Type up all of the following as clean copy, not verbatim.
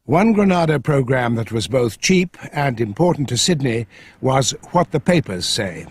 One Granada programme that was both cheap and important to Sydney was What the Papers Say.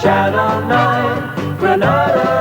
Channel 9, Granada.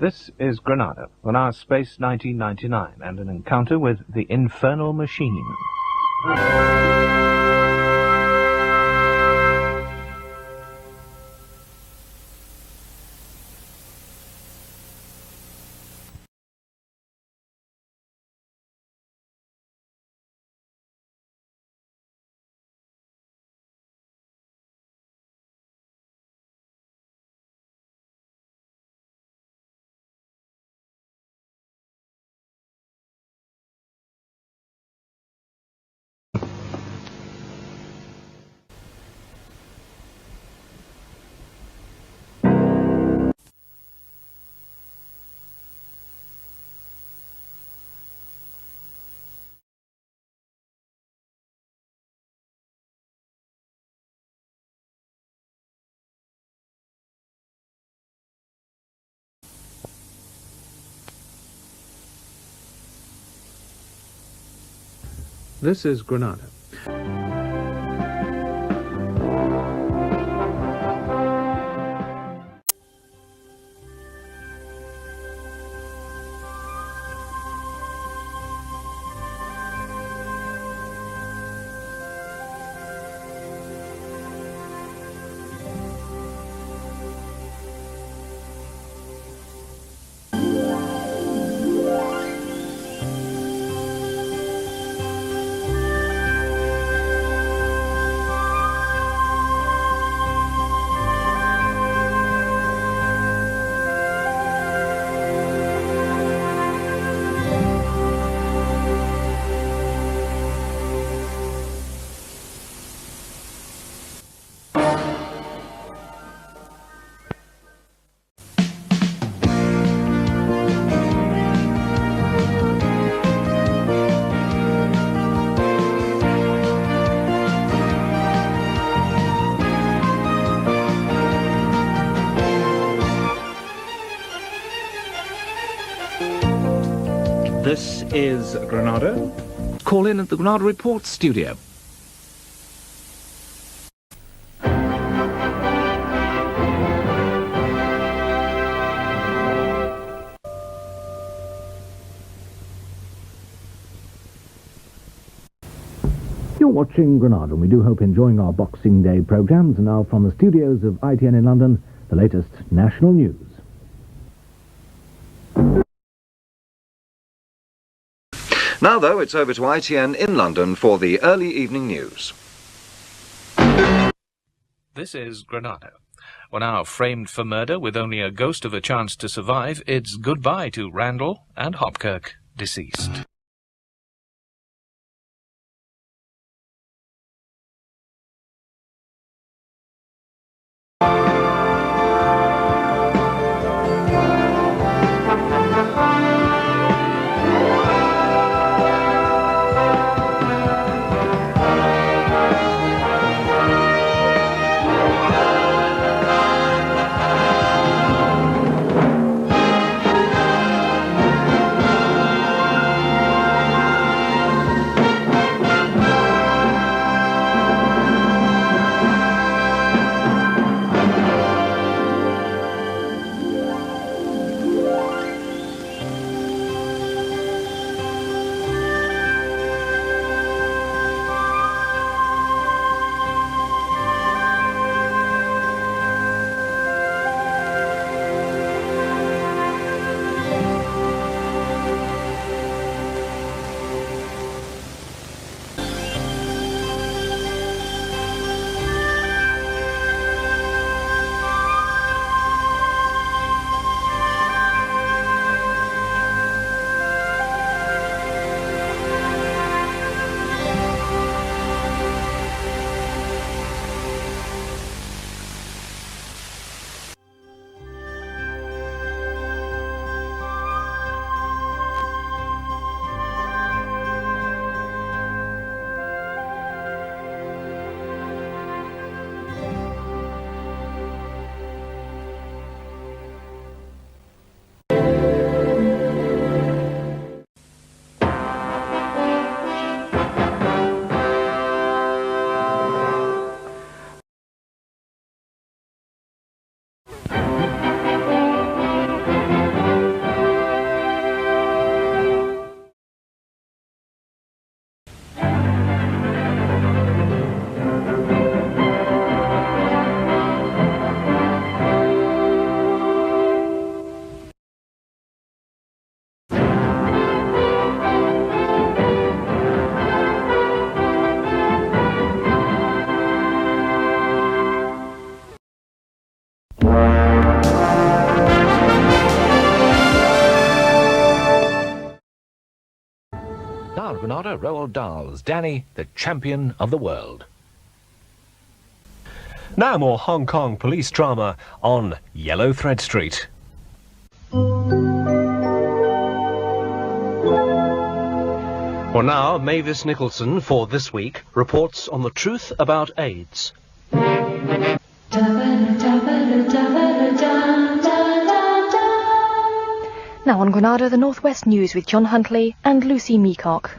This is Granada, on our Space 1999, and an encounter with the Infernal Machine. This is Granada. This is Granada. Call in at the Granada Report studio. You're watching Granada, and we do hope enjoying our Boxing Day programmes. And now from the studios of ITN in London, the latest national news. Now, though, it's over to ITN in London for the early evening news. This is Granada. Well, now, framed for murder with only a ghost of a chance to survive, it's goodbye to Randall and Hopkirk, deceased. Now Granada, Roald Dahl's Danny, the champion of the world. Now more Hong Kong police drama on Yellow Thread Street. Well now, Mavis Nicholson for This Week reports on the truth about AIDS. Now on Granada, the Northwest News with John Huntley and Lucy Meacock.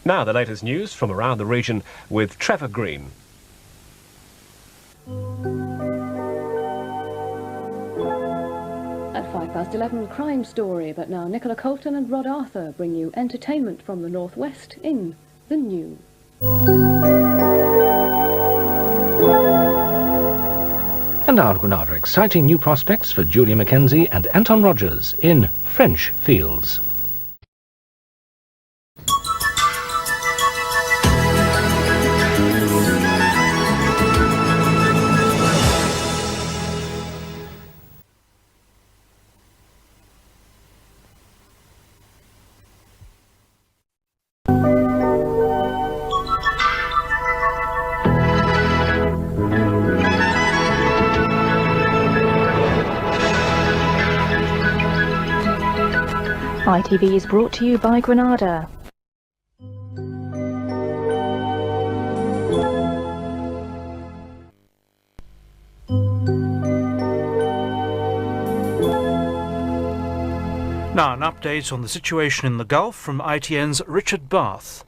Now the latest news from around the region with Trevor Green. At 11:05, Crime Story, but now Nicola Colton and Rod Arthur bring you entertainment from the Northwest in the News. And now at Granada, exciting new prospects for Julia Mackenzie and Anton Rogers in French Fields. ITV is brought to you by Granada. Now an update on the situation in the Gulf from ITN's Richard Bath.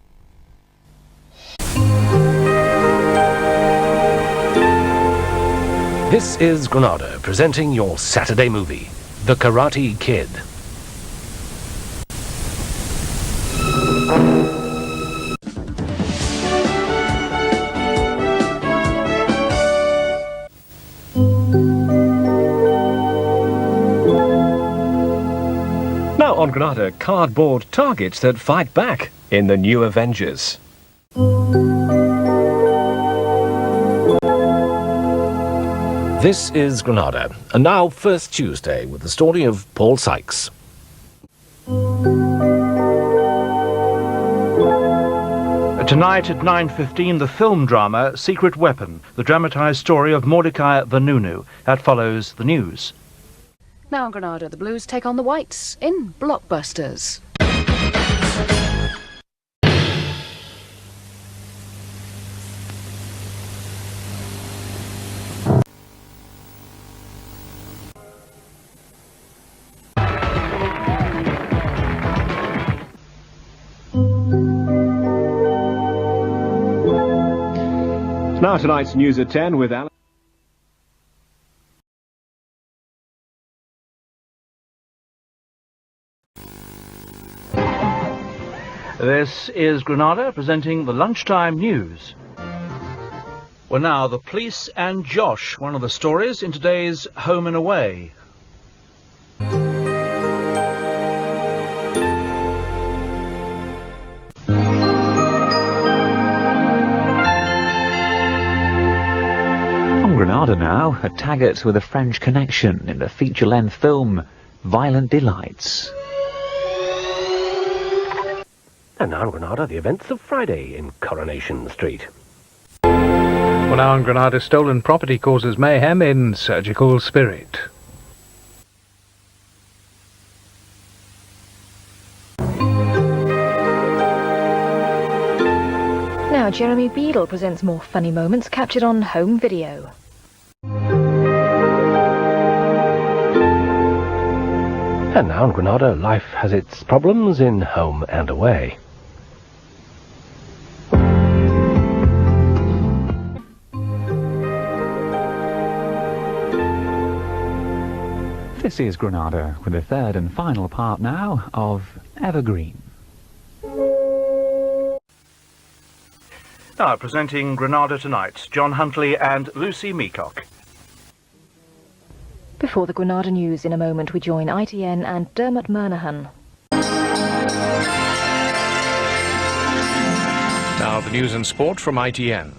This is Granada presenting your Saturday movie, The Karate Kid. Now on Granada, cardboard targets that fight back in the new Avengers. This is Granada, and now First Tuesday with the story of Paul Sykes. Tonight at 9:15, the film drama Secret Weapon, the dramatised story of Mordecai Vanunu. That follows the news. Now in Granada, the Blues take on the Whites in Blockbusters. Now tonight's news at 10 with Alan. This is Granada presenting the lunchtime news. Well now, the police and Josh, one of the stories in today's Home and Away. On Granada now, a Taggart with a French connection in the feature-length film Violent Delights. And now in Granada, the events of Friday in Coronation Street. Well, now in Granada, stolen property causes mayhem in Surgical Spirit. Now Jeremy Beadle presents more funny moments captured on home video. And now in Granada, life has its problems in Home and Away. This is Granada with the third and final part now of Evergreen. Now, presenting Granada tonight, John Huntley and Lucy Meacock. Before the Granada news in a moment, we join ITN and Dermot Murnahan. Now the news and sport from ITN.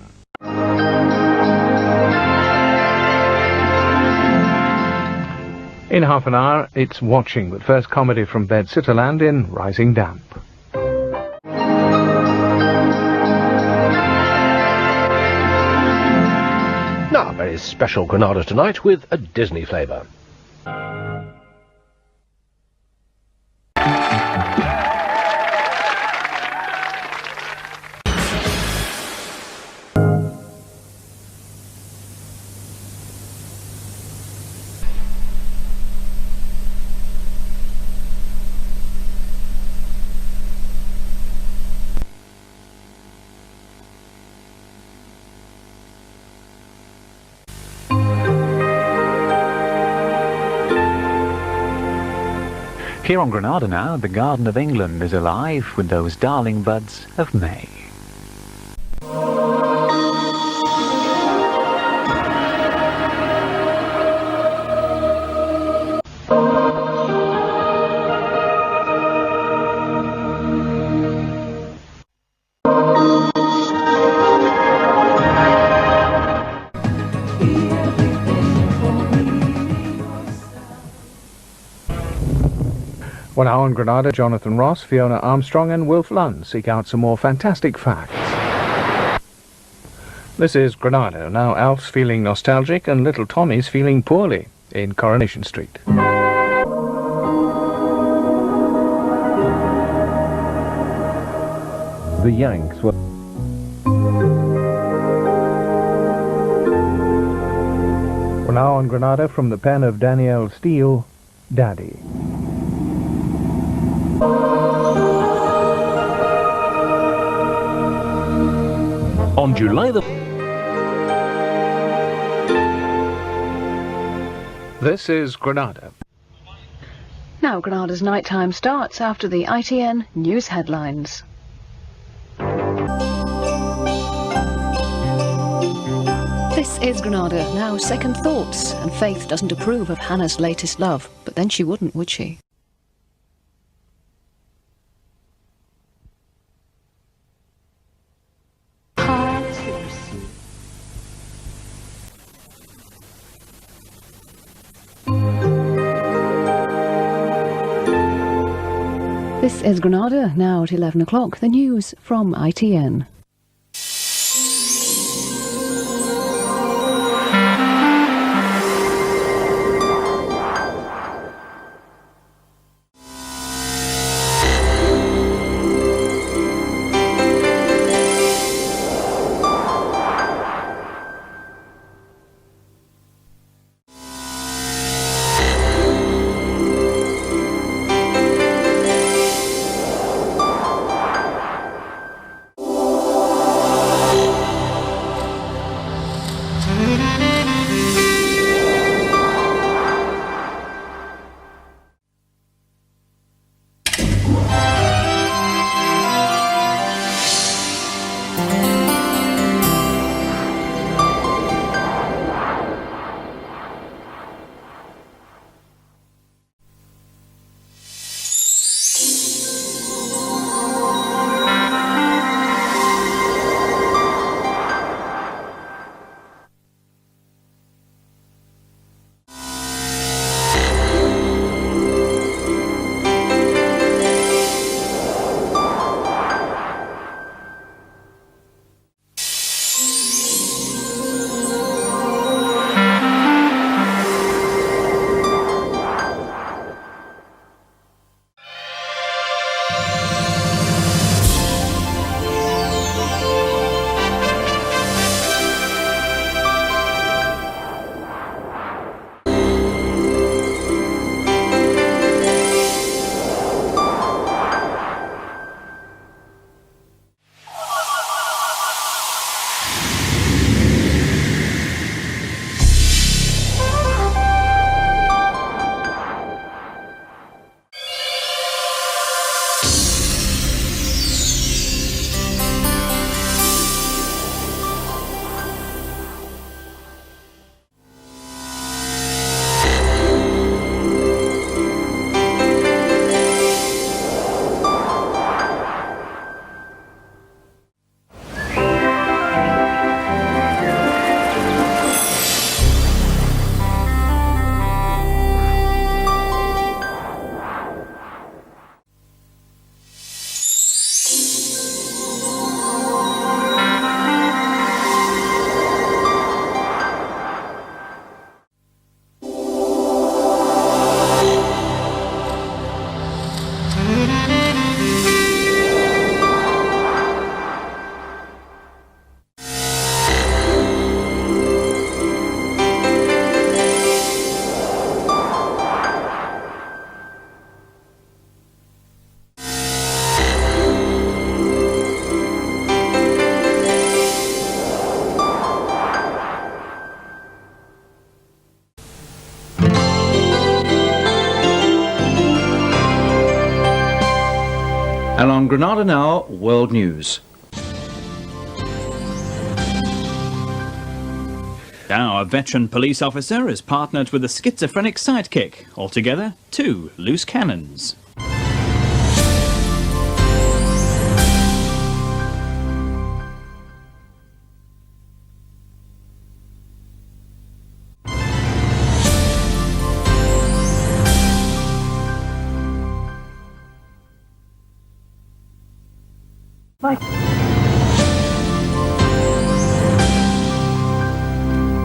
In half an hour, it's Watching, but first comedy from Bedsitterland in Rising Damp. Now, a very special Granada tonight with a Disney flavour. Here on Granada now, the Garden of England is alive with those darling buds of May. Well, now on Granada, Jonathan Ross, Fiona Armstrong and Wilf Lunn seek out some more fantastic facts. This is Granada. Now Alf's feeling nostalgic and little Tommy's feeling poorly in Coronation Street. The Yanks were... Well, now on Granada, from the pen of Danielle Steele, Daddy. On July the... This is Granada. Now Granada's nighttime starts after the ITN news headlines. This is Granada. Now second thoughts, and Faith doesn't approve of Hannah's latest love, but then she wouldn't, would she? This is Granada, now at 11 o'clock, the news from ITN. On Granada Now, World News. Now, a veteran police officer is partnered with a schizophrenic sidekick. Altogether, 2 loose cannons.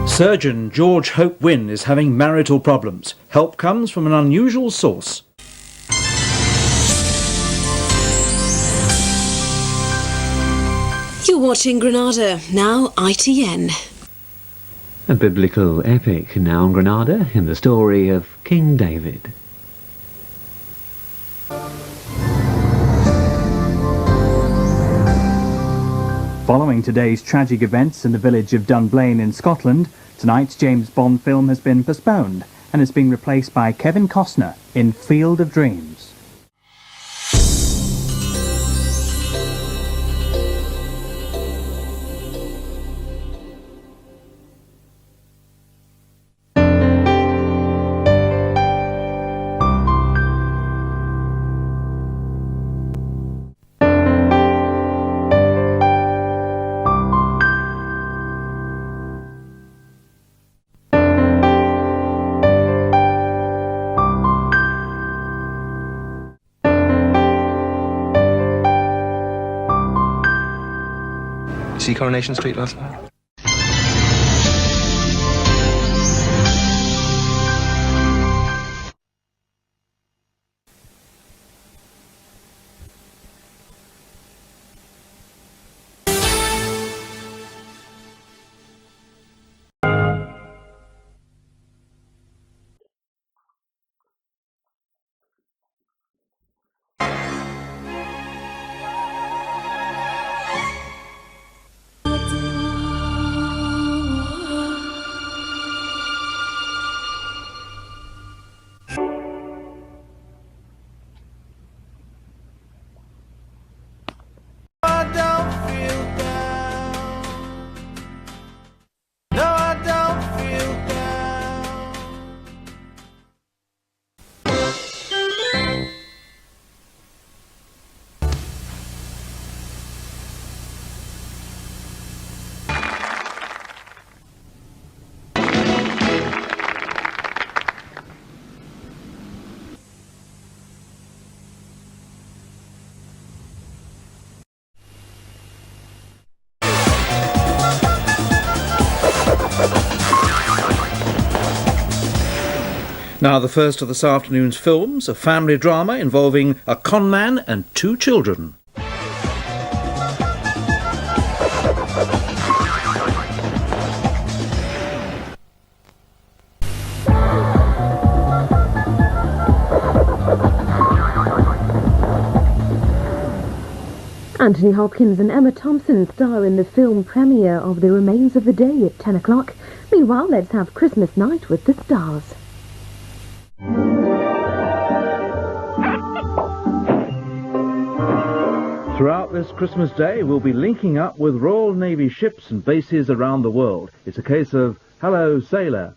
Surgeon George Hope Wynne is having marital problems. Help comes from an unusual source. You're watching Granada, now ITN. A biblical epic now on Granada in the story of King David. Following today's tragic events in the village of Dunblane in Scotland, tonight's James Bond film has been postponed and is being replaced by Kevin Costner in Field of Dreams. See Coronation Street last night? Now the first of this afternoon's films, a family drama involving a conman and 2 children. Anthony Hopkins and Emma Thompson star in the film premiere of The Remains of the Day at 10 o'clock. Meanwhile, let's have Christmas night with the stars. Throughout this Christmas Day, we'll be linking up with Royal Navy ships and bases around the world. It's a case of, hello, sailor.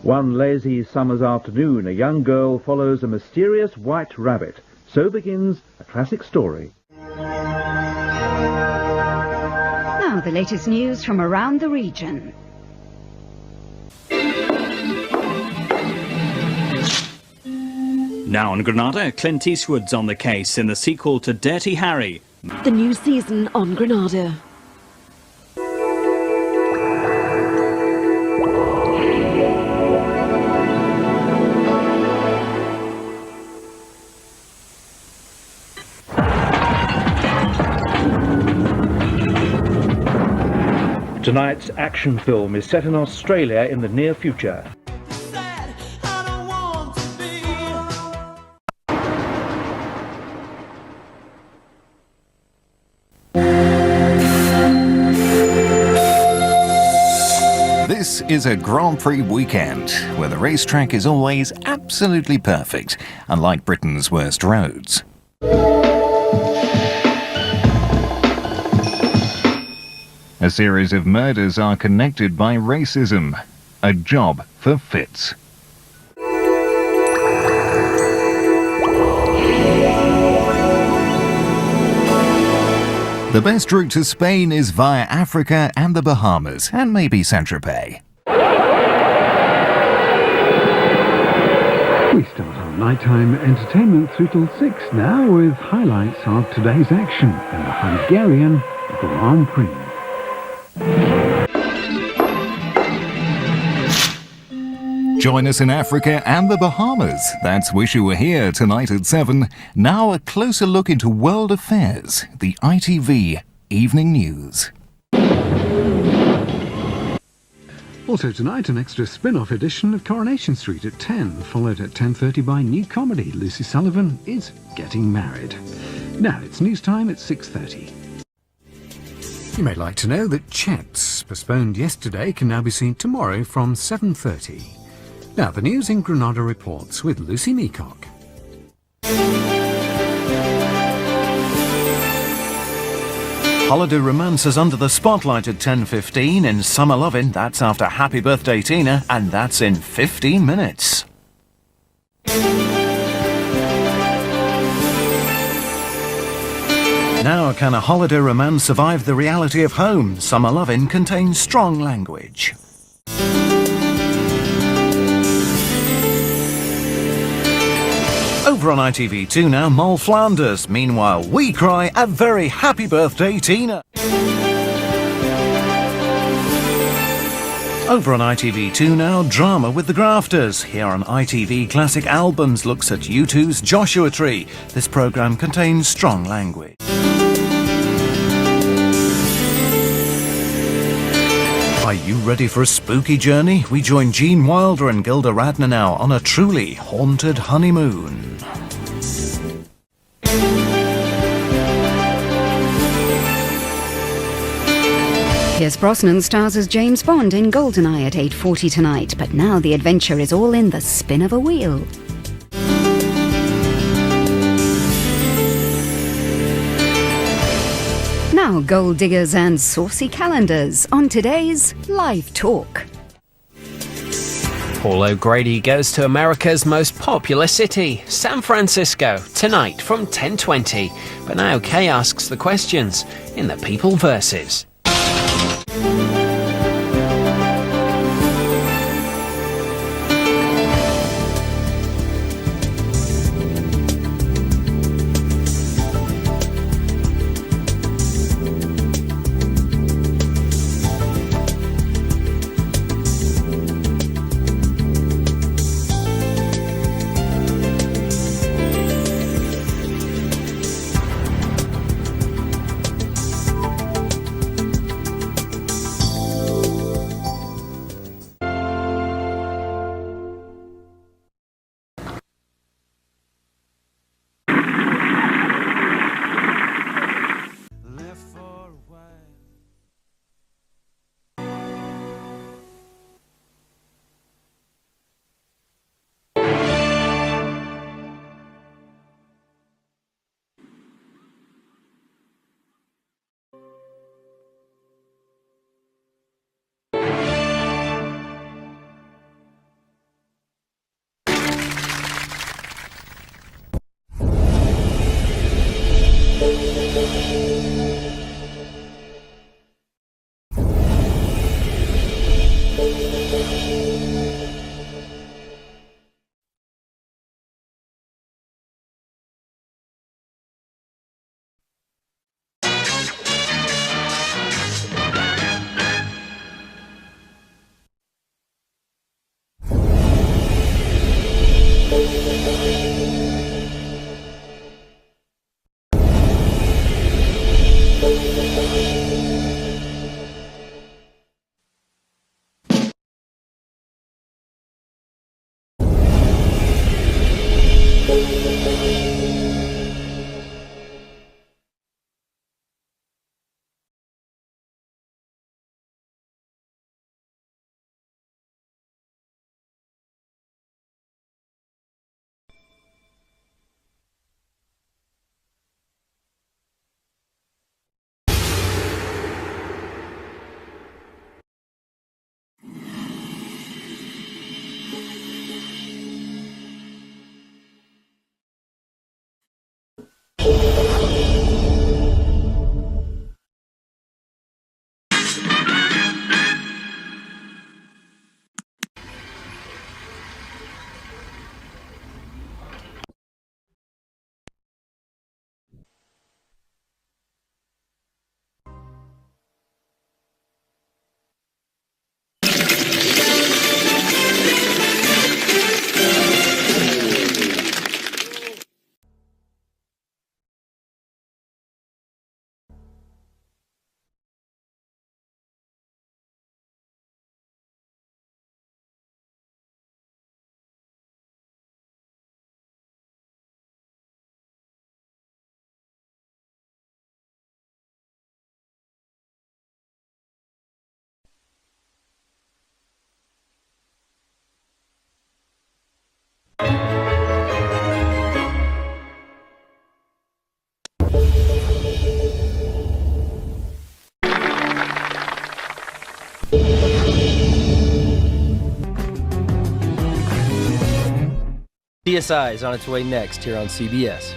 One lazy summer's afternoon, a young girl follows a mysterious white rabbit. So begins a classic story. Now the latest news from around the region. Now on Granada, Clint Eastwood's on the case in the sequel to Dirty Harry. The new season on Granada. Tonight's action film is set in Australia in the near future. This is a Grand Prix weekend where the racetrack is always absolutely perfect, unlike Britain's worst roads. A series of murders are connected by racism. A job for Fitz. The best route to Spain is via Africa and the Bahamas, and maybe Saint-Tropez. We start our nighttime entertainment through till 6 now with highlights of today's action in the Hungarian Grand Prix. Join us in Africa and the Bahamas. That's Wish You Were Here tonight at 7. Now a closer look into world affairs, the ITV Evening News. Also tonight, an extra spin-off edition of Coronation Street at 10, followed at 10:30 by new comedy Lucy Sullivan is Getting Married. Now it's news time at 6:30. You may like to know that Chet's, postponed yesterday, can now be seen tomorrow from 7:30. Now the news in Granada reports with Lucy Meacock. Holiday romances under the spotlight at 10:15 in Summer Lovin'. That's after Happy Birthday Tina, and that's in 15 minutes. Now, can a holiday romance survive the reality of home? Summer Lovin' contains strong language. Over on ITV2 now, Mole Flanders. Meanwhile, we cry a very happy birthday, Tina. Over on ITV2 now, Drama with the Grafters. Here on ITV Classic Albums looks at U2's Joshua Tree. This programme contains strong language. Are you ready for a spooky journey? We join Gene Wilder and Gilda Radner now on a truly haunted honeymoon. Pierce Brosnan stars as James Bond in GoldenEye at 8:40 tonight, but now the adventure is all in the spin of a wheel. Now, gold diggers and saucy calendars on today's Live Talk. Paul O'Grady goes to America's most popular city, San Francisco, tonight from 10:20. But now Kay asks the questions in the People Verses. CSI is on its way next here on CBS.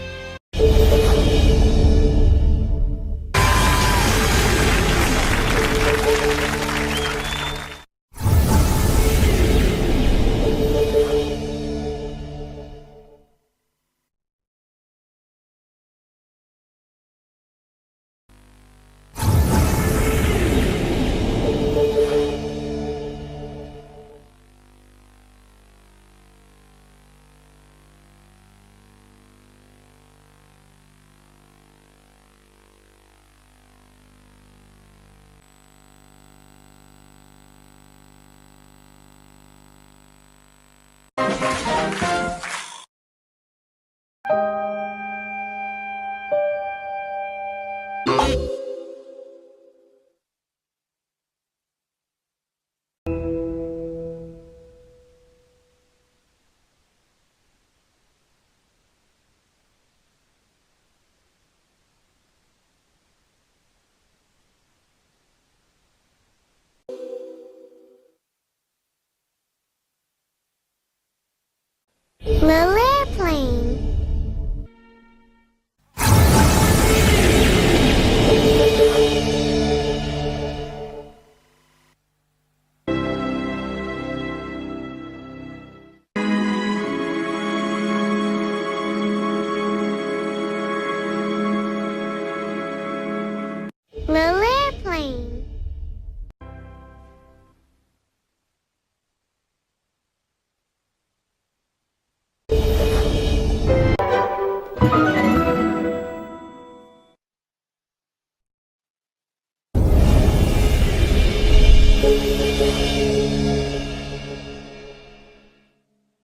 Lily?